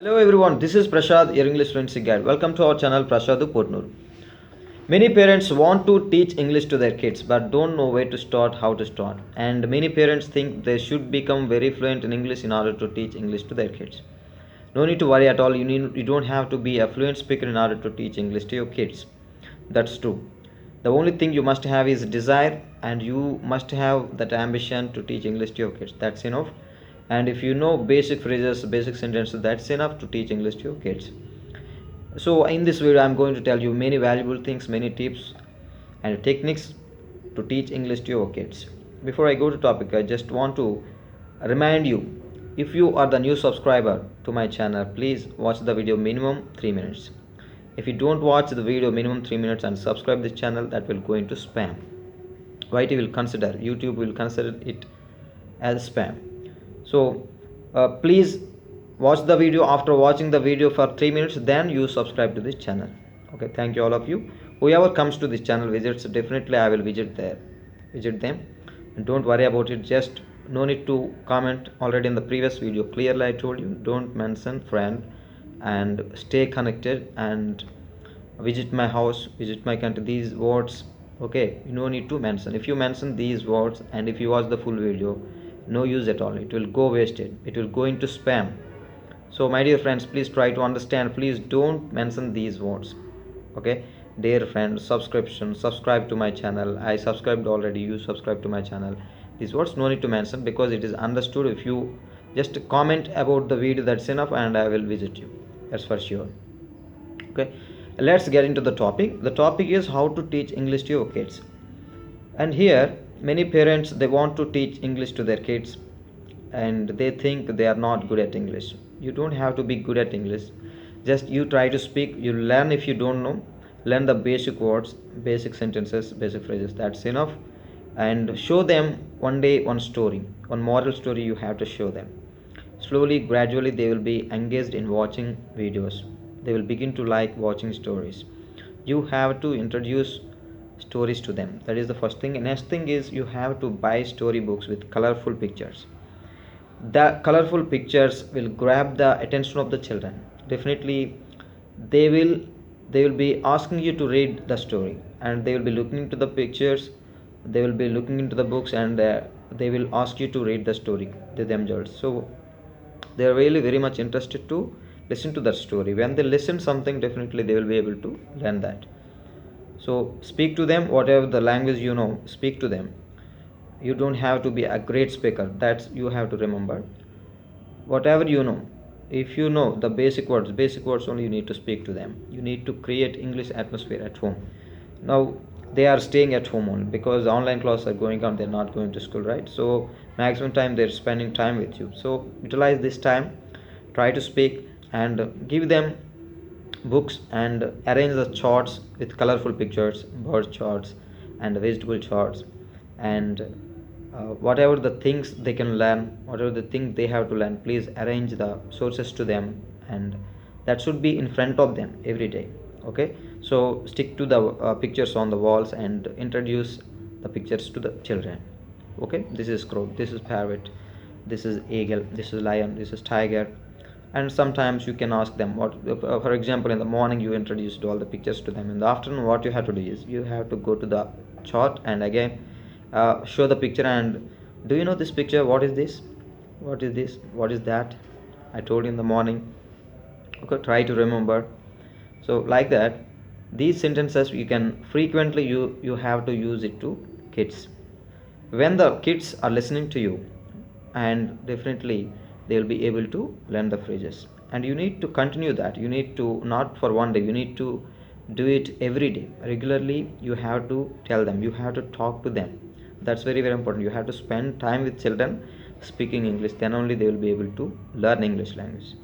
Hello everyone, this is Prashad, your English Fluency Guide. Welcome to our channel Prashadu Portnur. Many parents want to teach English to their kids but don't know where to start, how to start. And many parents think they should become very fluent in English in order to teach English to their kids. No need to worry at all. You don't have to be a fluent speaker in order to teach English to your kids. That's true. The only thing you must have is desire, and you must have that ambition to teach English to your kids. That's enough. And if you know basic phrases, basic sentences, that's enough to teach English to your kids. So in this video I'm going to tell you many valuable things, many tips and techniques to teach English to your kids. Before I go to topic, I just want to remind you, if you are the new subscriber to my channel, please watch the video minimum 3 minutes. If you don't watch the video minimum 3 minutes and subscribe this channel, that will go into spam. YouTube will consider it as spam. So please watch the video. After watching the video for 3 minutes, then you subscribe to this channel. Okay, thank you all of you. Whoever comes to this channel visits, definitely I will visit them, and don't worry about it. Just no need to comment. Already in the previous video clearly I told you, don't mention friend, and stay connected and visit my house, visit my country, these words. Okay, you no need to mention. If you mention these words and if you watch the full video, no use at all. It will go wasted, it will go into spam. So my dear friends, please try to understand. Please don't mention these words. Okay, dear friends, subscribe to my channel. I subscribed already, you subscribe to my channel. These words no need to mention, because it is understood. If you just comment about the video, that's enough, and I will visit you, that's for sure. Okay, let's get into the topic. The topic is how to teach English to your kids. And here many parents, they want to teach English to their kids, and they think they are not good at English. You don't have to be good at English. Just you try to speak, you learn. If you don't know, learn the basic words, basic sentences, basic phrases, that's enough. And show them one day one story, one moral story you have to show them. Slowly, gradually, they will be engaged in watching videos. They will begin to like watching stories. You have to introduce stories to them. That is the first thing. Next thing is, you have to buy storybooks with colorful pictures. The colorful pictures will grab the attention of the children. Definitely, they will they will be asking you to read the story, and they will be looking into the pictures. They will be looking into the books, and they will ask you to read the story to themselves. So they are really very much interested to listen to that story. When they listen something, definitely they will be able to learn that. So speak to them, whatever the language you know, speak to them. You don't have to be a great speaker, that's you have to remember. Whatever you know, if you know the basic words only, you need to speak to them. You need to create English atmosphere at home. Now they are staying at home only because online classes are going on, they're not going to school, right? So maximum time they're spending time with you. So utilize this time, try to speak, and give them books, and arrange the charts with colorful pictures, bird charts and vegetable charts, and whatever the things they can learn, whatever the thing they have to learn, please arrange the sources to them, and that should be in front of them every day. Okay, so stick to the pictures on the walls and introduce the pictures to the children. Okay, this is crow, this is parrot, this is eagle, this is lion, this is tiger. And sometimes you can ask them what, for example, in the morning you introduced all the pictures to them. In the afternoon, what you have to do is, you have to go to the chart and again show the picture, and do you know this picture, what is this, what is this, what is that, I told you in the morning. Okay, try to remember. So like that, these sentences you can frequently, you have to use it to kids. When the kids are listening to you, and definitely they will be able to learn the phrases, and you need to continue that. You need to, not for one day, you need to do it every day regularly. You have to tell them, you have to talk to them. That's very very important. You have to spend time with children speaking English, then only they will be able to learn English language.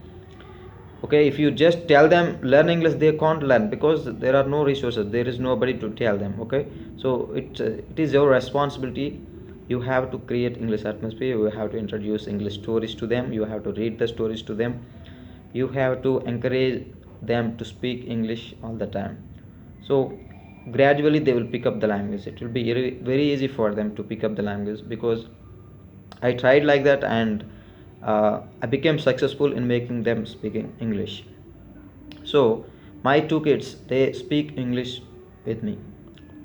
Okay, if you just tell them learn English, they can't learn, because there are no resources, there is nobody to tell them. Okay, so it is your responsibility. You have to create English atmosphere, you have to introduce English stories to them, you have to read the stories to them, you have to encourage them to speak English all the time. So gradually they will pick up the language. It will be very easy for them to pick up the language, because I tried like that, and I became successful in making them speaking English. So my two kids, they speak English with me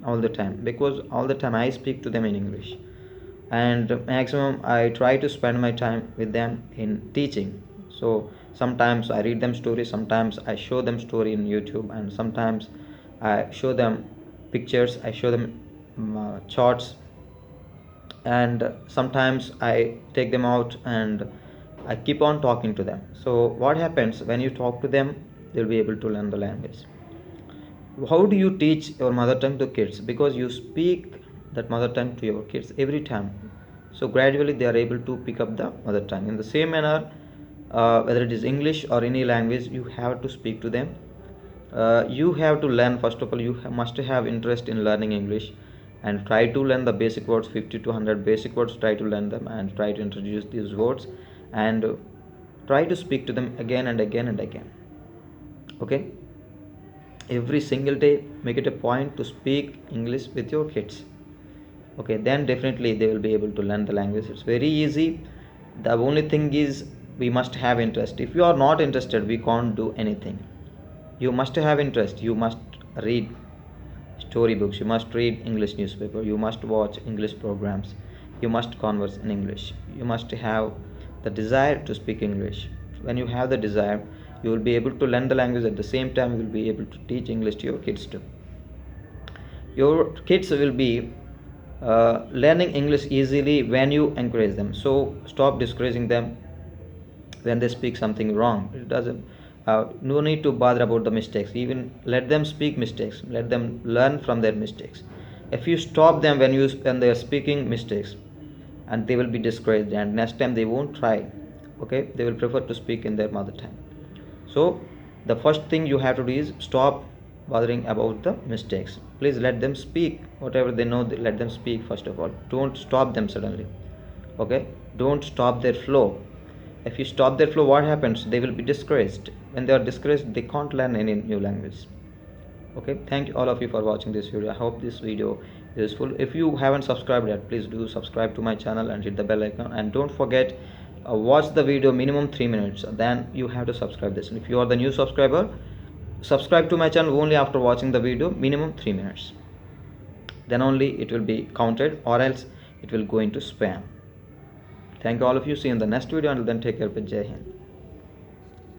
all the time, because all the time I speak to them in English, and maximum I try to spend my time with them in teaching. So sometimes I read them stories, sometimes I show them story in YouTube, and sometimes I show them pictures, I show them charts, and sometimes I take them out and I keep on talking to them. So what happens when you talk to them, they'll be able to learn the language. How do you teach your mother tongue to kids? Because you speak that mother tongue to your kids every time, so gradually they are able to pick up the mother tongue. In the same manner, whether it is English or any language, you have to speak to them. You have to learn, first of all, you must have interest in learning English, and try to learn the basic words, 50 to 100 basic words, try to learn them and try to introduce these words, and try to speak to them again and again and again. Okay, every single day make it a point to speak English with your kids. Okay, then definitely they will be able to learn the language. It's very easy. The only thing is we must have interest. If you are not interested, we can't do anything. You must have interest. You must read storybooks, you must read English newspaper, you must watch English programs, you must converse in English, you must have the desire to speak English. When you have the desire, you will be able to learn the language. At the same time, you will be able to teach English to your kids too. Your kids will be learning English easily when you encourage them. So stop discouraging them when they speak something wrong. It doesn't, no need to bother about the mistakes. Even let them speak mistakes, let them learn from their mistakes. If you stop them when they are speaking mistakes, and they will be discouraged, and next time they won't try. Okay, they will prefer to speak in their mother tongue. So the first thing you have to do is stop bothering about the mistakes. Please let them speak whatever they know. Let them speak. First of all, don't stop them suddenly. Okay, don't stop their flow. If you stop their flow, what happens? They will be discouraged. When they are discouraged, they can't learn any new language. Okay, thank you all of you for watching this video. I hope this video is useful. If you haven't subscribed yet, please do subscribe to my channel and hit the bell icon, and don't forget, watch the video minimum 3 minutes, then you have to subscribe this. And if you are the new subscriber, subscribe to my channel only after watching the video minimum 3 minutes, then only it will be counted, or else it will go into spam. Thank you all of you. See you in the next video. Until then, take care. Jai Hind.